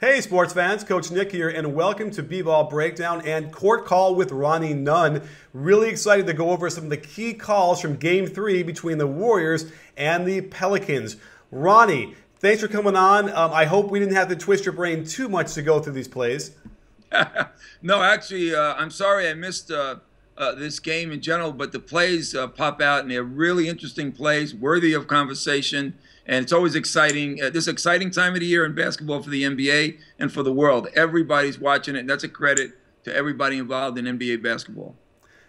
Hey sports fans, Coach Nick here, and welcome to B-Ball Breakdown and Court Call with Ronnie Nunn. Really excited to go over some of the key calls from Game 3 between the Warriors and the Pelicans. Ronnie, thanks for coming on. I hope we didn't have to twist your brain too much to go through these plays. No, actually, I'm sorry I missed this game in general, but the plays pop out, and they're really interesting plays, worthy of conversation. And it's always exciting. This exciting time of the year in basketball for the NBA and for the world. Everybody's watching it, and that's a credit to everybody involved in NBA basketball.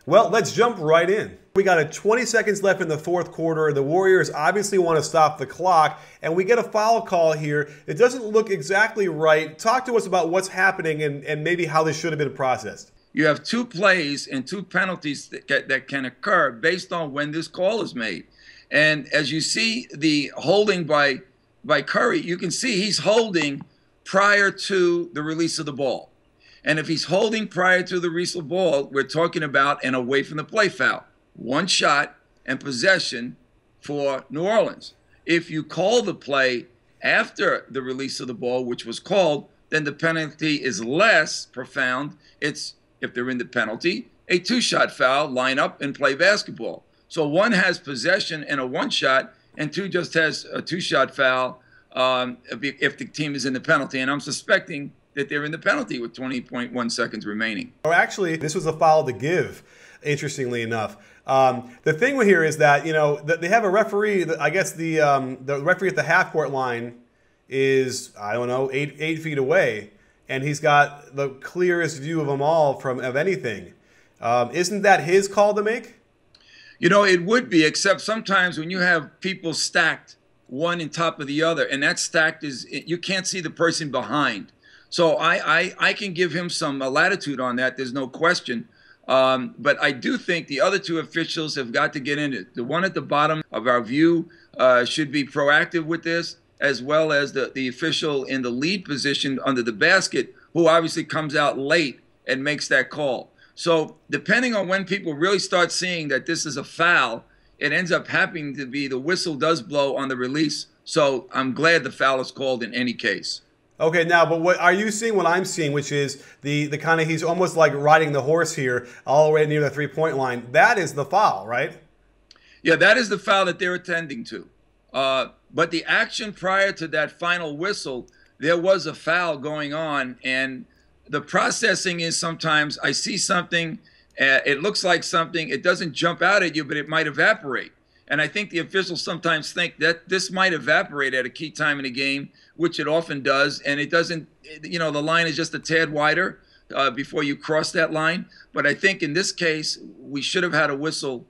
Well, let's jump right in. We got 20 seconds left in the fourth quarter. The Warriors obviously want to stop the clock, and we get a foul call here. It doesn't look exactly right. Talk to us about what's happening and maybe how this should have been processed. You have two plays and two penalties that can occur based on when this call is made. And as you see the holding by Curry, you can see he's holding prior to the release of the ball. And if he's holding prior to the release of the ball, we're talking about an away from the play foul. One shot and possession for New Orleans. If you call the play after the release of the ball, which was called, then the penalty is less profound. It's, if they're in the penalty, a two-shot foul, line up and play basketball. So one has possession and a one-shot, and two just has a two-shot foul if the team is in the penalty. And I'm suspecting that they're in the penalty with 20.1 seconds remaining. Or actually, this was a foul to give, interestingly enough. The thing here is that, you know, they have a referee. I guess the referee at the half-court line is, I don't know, eight feet away, and he's got the clearest view of them all of anything. Isn't that his call to make? You know, it would be, except sometimes when you have people stacked one on top of the other, and that stacked is, you can't see the person behind. So I can give him some latitude on that. There's no question. But I do think the other two officials have got to get in it. The one at the bottom of our view should be proactive with this, as well as the official in the lead position under the basket, who obviously comes out late and makes that call. So depending on when people really start seeing that this is a foul, it ends up happening to be the whistle does blow on the release. So I'm glad the foul is called in any case. Okay, now, but what are you seeing? What I'm seeing, which is the kind of, he's almost like riding the horse here, all the way near the three-point line. That is the foul, right? Yeah, that is the foul that they're attending to. But the action prior to that final whistle, there was a foul going on, and the processing is sometimes I see something, it looks like something, it doesn't jump out at you, but it might evaporate. And I think the officials sometimes think that this might evaporate at a key time in the game, which it often does, and it doesn't, you know, the line is just a tad wider before you cross that line. But I think in this case, we should have had a whistle.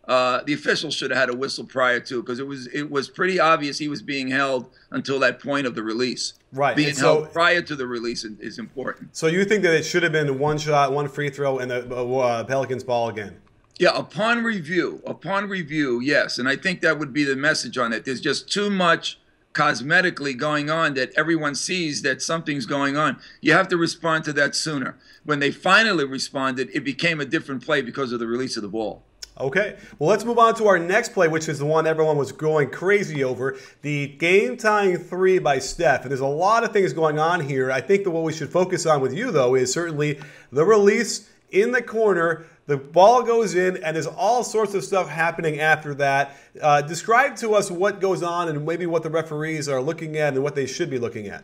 The officials should have had a whistle prior to, because it was pretty obvious he was being held until that point of the release. Right. Being held prior to the release is important. So you think that it should have been one shot, one free throw, and the Pelicans ball again? Yeah, upon review, yes. And I think that would be the message on it. There's just too much cosmetically going on that everyone sees that something's going on. You have to respond to that sooner. When they finally responded, it became a different play because of the release of the ball. Okay, well, let's move on to our next play, which is the one everyone was going crazy over, the game-tying three by Steph. And there's a lot of things going on here. I think that what we should focus on with you, though, is certainly the release in the corner. The ball goes in, and there's all sorts of stuff happening after that. Describe to us what goes on and maybe what the referees are looking at and what they should be looking at.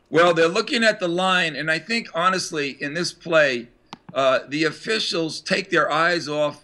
Well, they're looking at the line, and I think, honestly, in this play, the officials take their eyes off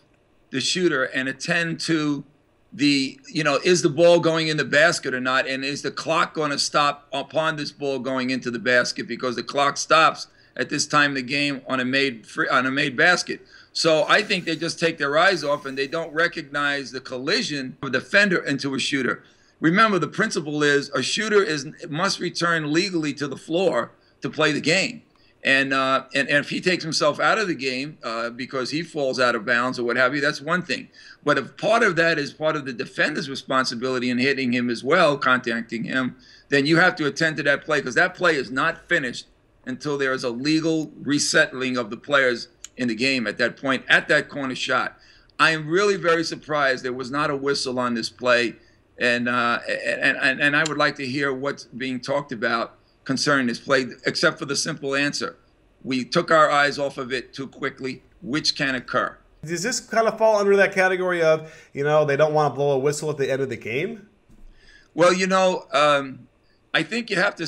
the shooter and attend to the, you know, is the ball going in the basket or not, and is the clock going to stop upon this ball going into the basket, because the clock stops at this time of the game on a made basket. So I think they just take their eyes off and they don't recognize the collision of a defender into a shooter. Remember, the principle is a shooter must return legally to the floor to play the game. And if he takes himself out of the game because he falls out of bounds or what have you, that's one thing. But if part of that is part of the defender's responsibility in hitting him as well, contacting him, then you have to attend to that play, because that play is not finished until there is a legal resettling of the players in the game at that point, at that corner shot. I am really very surprised there was not a whistle on this play, and I would like to hear what's being talked about concerning this play, except for the simple answer. We took our eyes off of it too quickly, which can occur. Does this kind of fall under that category of, they don't want to blow a whistle at the end of the game? Well, I think you have to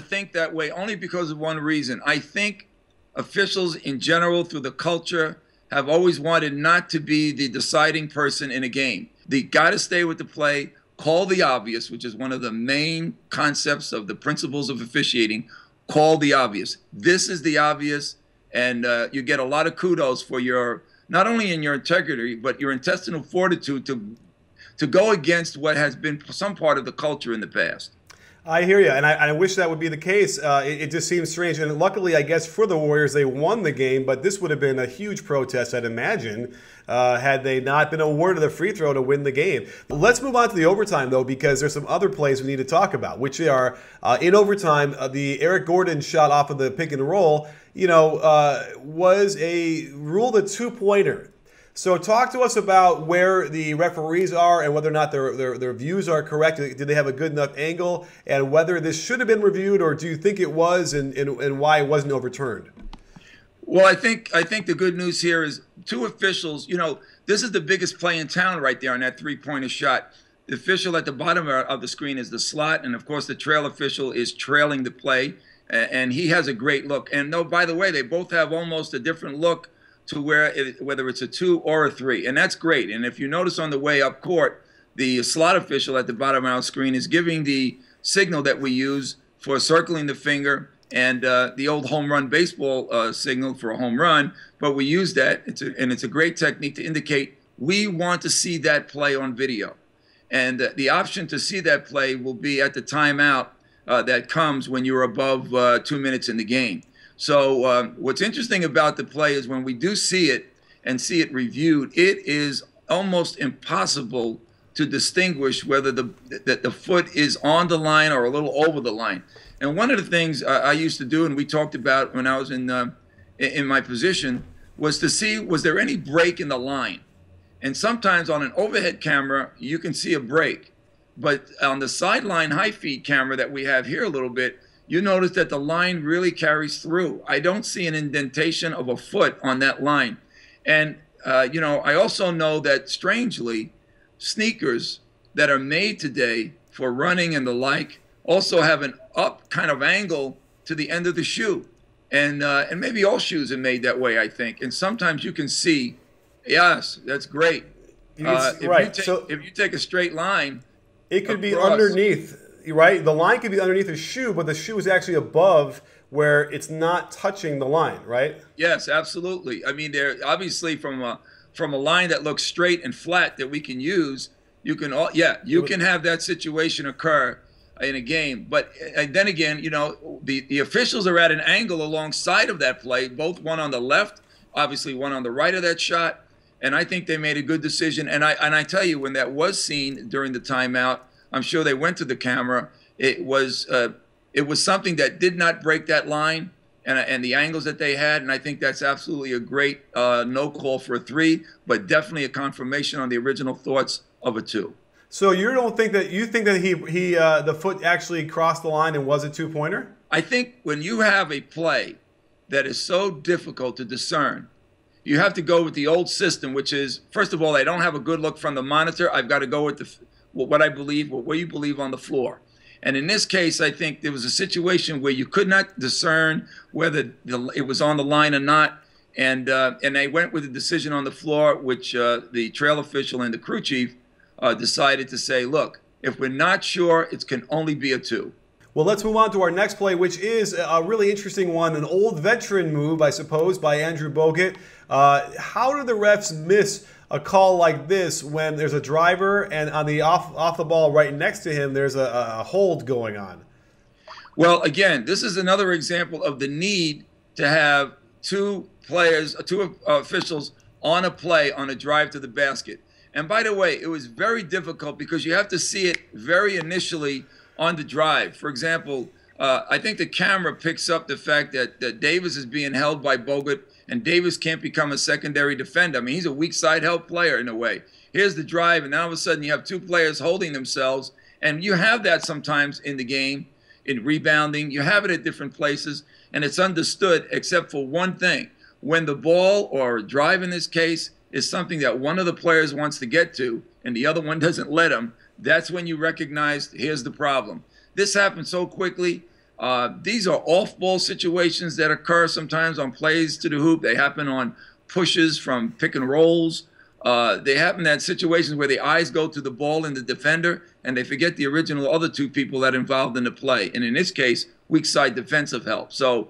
think that way only because of one reason. I think officials in general, through the culture, have always wanted not to be the deciding person in a game. They got to stay with the play, call the obvious, which is one of the main concepts of the principles of officiating. Call the obvious. This is the obvious, and you get a lot of kudos for your, not only in your integrity, but your intestinal fortitude to go against what has been some part of the culture in the past. I hear you, and I wish that would be the case. It just seems strange, and luckily, I guess, for the Warriors, they won the game, but this would have been a huge protest, I'd imagine, had they not been awarded the free throw to win the game. Let's move on to the overtime, though, because there's some other plays we need to talk about, which are, in overtime, the Eric Gordon shot off of the pick and roll, was ruled a two-pointer. So talk to us about where the referees are and whether or not their views are correct. Did they have a good enough angle? And whether this should have been reviewed, or do you think it was, and why it wasn't overturned? Well, I think the good news here is two officials. This is the biggest play in town right there on that three-pointer shot. The official at the bottom of the screen is the slot, and of course the trail official is trailing the play, and he has a great look. And no, by the way, they both have almost a different look to whether it's a 2 or a 3, and that's great. And if you notice on the way up court, the slot official at the bottom of our screen is giving the signal that we use for circling the finger, and the old home run baseball signal for a home run, but we use that, and it's a great technique to indicate we want to see that play on video. And the option to see that play will be at the timeout that comes when you're above 2 minutes in the game. So what's interesting about the play is when we do see it and see it reviewed, it is almost impossible to distinguish whether the foot is on the line or a little over the line. And one of the things I used to do, and we talked about when I was in my position, was to see, was there any break in the line? And sometimes on an overhead camera, you can see a break. But on the sideline high feed camera that we have here a little bit, you notice that the line really carries through. I don't see an indentation of a foot on that line. And, I also know that, strangely, sneakers that are made today for running and the like also have an up kind of angle to the end of the shoe. And maybe all shoes are made that way, I think. And sometimes you can see, yes, that's great. If you take a straight line, it could be underneath. Right? The line could be underneath the shoe, but the shoe is actually above where it's not touching the line, right? Yes, absolutely. I mean, they're obviously from a line that looks straight and flat that we can use, you can have that situation occur in a game. But and then again, the officials are at an angle alongside of that play, both one on the left, obviously one on the right of that shot, and I think they made a good decision. And I tell you, when that was seen during the timeout, I'm sure they went to the camera. It was something that did not break that line and the angles that they had, and I think that's absolutely a great no call for a 3, but definitely a confirmation on the original thoughts of a 2. So you think that the foot actually crossed the line and was a two-pointer? I think when you have a play that is so difficult to discern, you have to go with the old system, which is, first of all, I don't have a good look from the monitor. I've got to go with what you believe on the floor. And in this case, I think there was a situation where you could not discern whether it was on the line or not. And they went with a decision on the floor, which the trail official and the crew chief decided to say, look, if we're not sure, it can only be a 2. Well, let's move on to our next play, which is a really interesting one, an old veteran move, I suppose, by Andrew Bogut. How do the refs miss a call like this when there's a driver and on the off the ball right next to him there's a hold going on? Well, again, this is another example of the need to have two officials on a play on a drive to the basket. And by the way, it was very difficult because you have to see it very initially on the drive. For example, I think the camera picks up the fact that Davis is being held by Bogut, and Davis can't become a secondary defender. I mean, he's a weak side help player in a way. Here's the drive, and now all of a sudden you have two players holding themselves, and you have that sometimes in the game. in rebounding. You have it at different places, and it's understood except for one thing. When the ball, or drive in this case, is something that one of the players wants to get to and the other one doesn't let him, that's when you recognize here's the problem. This happens so quickly. These are off-ball situations that occur sometimes on plays to the hoop. They happen on pushes from pick and rolls. They happen in situations where the eyes go to the ball and the defender, and they forget the original other two people that are involved in the play. And in this case, weak side defensive help. So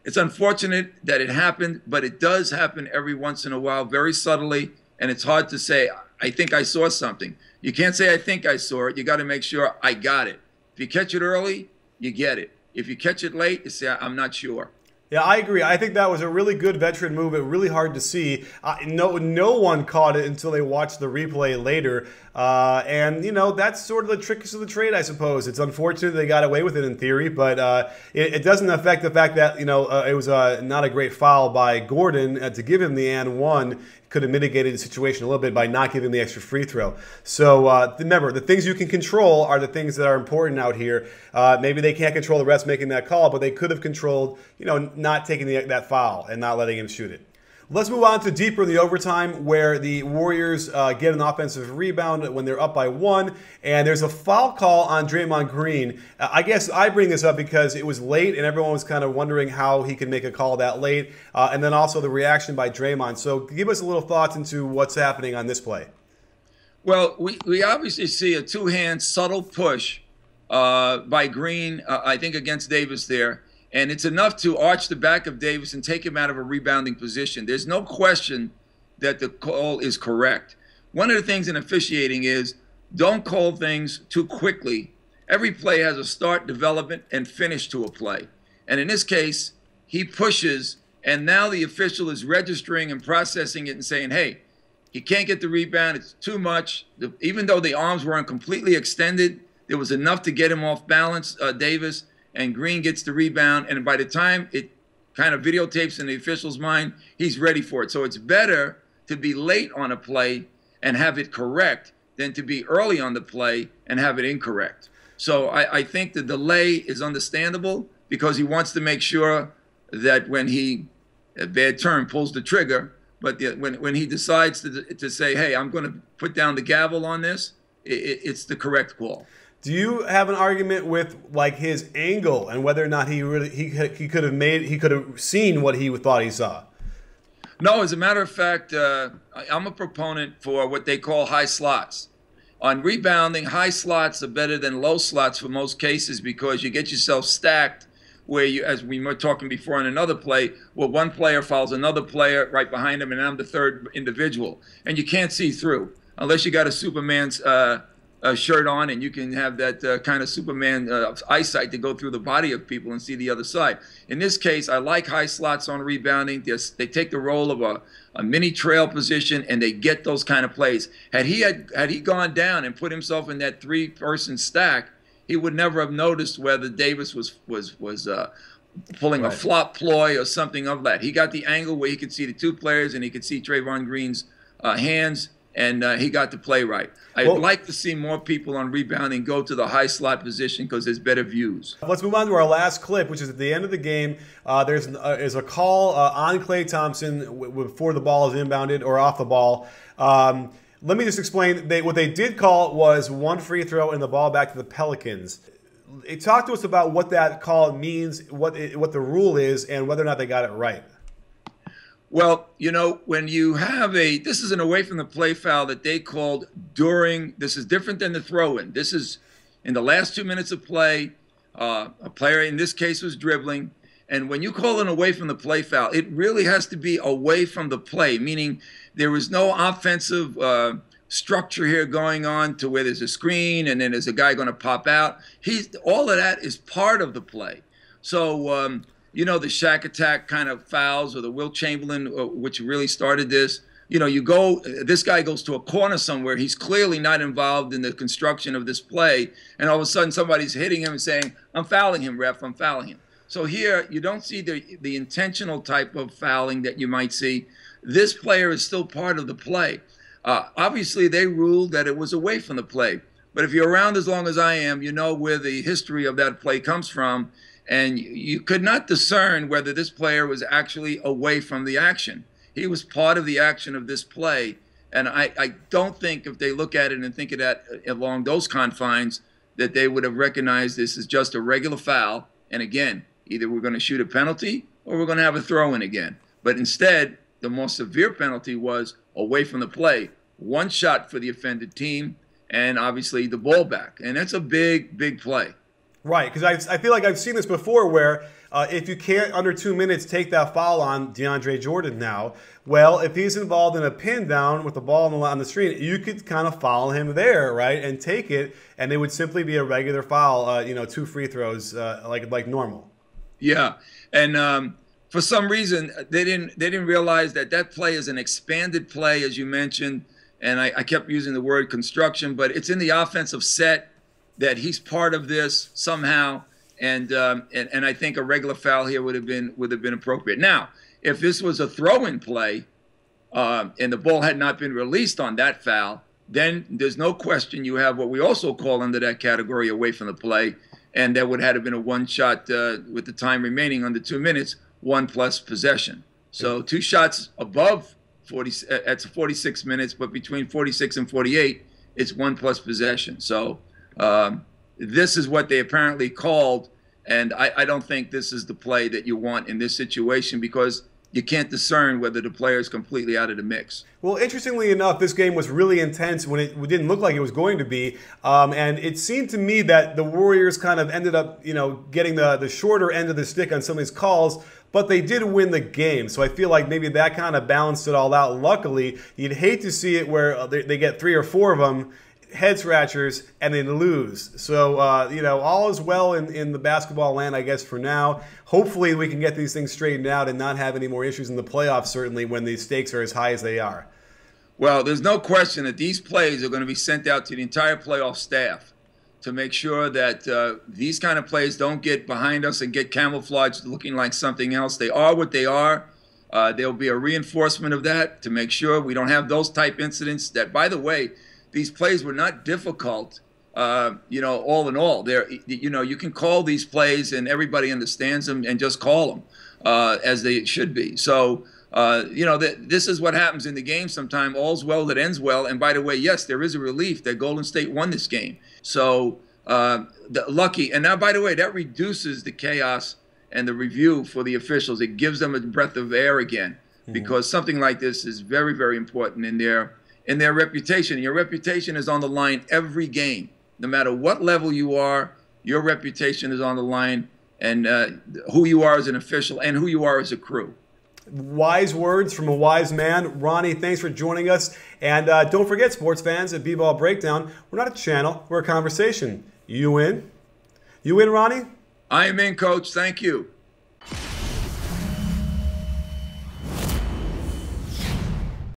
it's unfortunate that it happened, but it does happen every once in a while, very subtly, and it's hard to say, I think I saw something. You can't say, I think I saw it. You got to make sure I got it. If you catch it early, you get it. If you catch it late, you say, I'm not sure. Yeah, I agree. I think that was a really good veteran move. It really hard to see. No one caught it until they watched the replay later. And, you know, that's sort of the tricks of the trade, I suppose. It's unfortunate they got away with it in theory, but it doesn't affect the fact that, you know, it was not a great foul by Gordon to give him the and one. Could have mitigated the situation a little bit by not giving the extra free throw. So remember, the things you can control are the things that are important out here. Maybe they can't control the refs making that call, but they could have controlled, you know, not taking that foul and not letting him shoot it. Let's move on to deeper in the overtime, where the Warriors get an offensive rebound when they're up by 1, and there's a foul call on Draymond Green. I guess I bring this up because it was late, and everyone was kind of wondering how he could make a call that late, and then also the reaction by Draymond. So give us a little thoughts into what's happening on this play. Well, we obviously see a two-hand subtle push by Green, I think against Davis there. And it's enough to arch the back of Davis and take him out of a rebounding position. There's no question that the call is correct. One of the things in officiating is don't call things too quickly. Every play has a start, development, and finish to a play. And in this case, he pushes, and now the official is registering and processing it and saying, hey, he can't get the rebound. It's too much. Even though the arms weren't completely extended, there was enough to get him off balance, Davis. And Green gets the rebound, and by the time it kind of videotapes in the official's mind, he's ready for it. So it's better to be late on a play and have it correct than to be early on the play and have it incorrect. So I think the delay is understandable because he wants to make sure that when he, a bad term, pulls the trigger, but when he decides to say, hey, I'm going to put down the gavel on this, it's the correct call. Do you have an argument with like his angle and whether or not he could have seen what he thought he saw? No, as a matter of fact, I'm a proponent for what they call high slots. On rebounding, high slots are better than low slots for most cases because you get yourself stacked where you, as we were talking before in another play, where one player fouls another player right behind him and I'm the third individual. And you can't see through unless you got a Superman's shirt on, and you can have that kind of Superman eyesight to go through the body of people and see the other side. In this case, I like high slots on rebounding. They take the role of a mini trail position, and they get those kind of plays. Had he gone down and put himself in that three-person stack, he would never have noticed whether Davis was pulling a flop ploy or something of that. He got the angle where he could see the two players, and he could see Trayvon Green's hands, and he got the play right. I'd like to see more people on rebounding go to the high slot position because there's better views. Let's move on to our last clip, which is at the end of the game. There's a call on Klay Thompson before the ball is inbounded or off the ball. Let me just explain. What they did call was one free throw and the ball back to the Pelicans. Talk to us about what that call means, what the rule is, and whether or not they got it right. Well, you know, when you have this is an away from the play foul that they called during, this is different than the throw-in. This is in the last 2 minutes of play. A player in this case was dribbling. And when you call an away from the play foul, it really has to be away from the play, meaning there was no offensive structure here going on to where there's a screen and then there's a guy going to pop out. All of that is part of the play. So, you know, the Shaq attack kind of fouls or the Wilt Chamberlain, which really started this. You know, this guy goes to a corner somewhere. He's clearly not involved in the construction of this play. And all of a sudden somebody's hitting him and saying, I'm fouling him, ref, I'm fouling him. So here you don't see the intentional type of fouling that you might see. This player is still part of the play. Obviously, they ruled that it was away from the play. But if you're around as long as I am, you know where the history of that play comes from. And you could not discern whether this player was actually away from the action. He was part of the action of this play. And I don't think if they look at it and think of that along those confines, that they would have recognized this as just a regular foul. And again, either we're going to shoot a penalty or we're going to have a throw-in again. But instead, the more severe penalty was away from the play. One shot for the offended team, and obviously the ball back. And that's a big, big play. Right, because I feel like I've seen this before where if you can't, under 2 minutes, take that foul on DeAndre Jordan now, well, if he's involved in a pin down with the ball on the screen, you could kind of foul him there, right, and take it, and it would simply be a regular foul, 2 free throws like normal. Yeah, and for some reason, they didn't realize that play is an expanded play, as you mentioned, and I kept using the word construction, but it's in the offensive set that he's part of this somehow, and I think a regular foul here would have been appropriate. Now, if this was a throw-in play and the ball had not been released on that foul, then there's no question you have what we also call under that category away from the play, and that would have been a one shot with the time remaining under 2 minutes, 1+ possession. So 2 shots above 40, that's 46 minutes, but between 46 and 48, it's 1+ possession. So this is what they apparently called, and I don't think this is the play that you want in this situation because you can't discern whether the player is completely out of the mix. Well, interestingly enough, this game was really intense when it didn't look like it was going to be. And it seemed to me that the Warriors kind of ended up, getting the shorter end of the stick on some of these calls, but they did win the game. So I feel like maybe that kind of balanced it all out. Luckily, you'd hate to see it where they get 3 or 4 of them, head scratchers, and then lose. So, all is well in the basketball land, I guess, for now. Hopefully we can get these things straightened out and not have any more issues in the playoffs, certainly when the stakes are as high as they are. Well, there's no question that these plays are going to be sent out to the entire playoff staff to make sure that these kind of plays don't get behind us and get camouflaged looking like something else. They are what they are. There'll be a reinforcement of that to make sure we don't have those type incidents that, by the way, these plays were not difficult, all in all. You can call these plays and everybody understands them and just call them as they should be. So, this is what happens in the game sometimes. All's well that ends well. And by the way, yes, there is a relief that Golden State won this game. So, lucky. And now, by the way, that reduces the chaos and the review for the officials. It gives them a breath of air again because something like this is very, very important in their reputation. Your reputation is on the line every game. No matter what level you are, your reputation is on the line, and who you are as an official and who you are as a crew. Wise words from a wise man. Ronnie, thanks for joining us. And don't forget, sports fans, at BBallBreakdown, we're not a channel, we're a conversation. You in? You in, Ronnie? I am in, Coach. Thank you.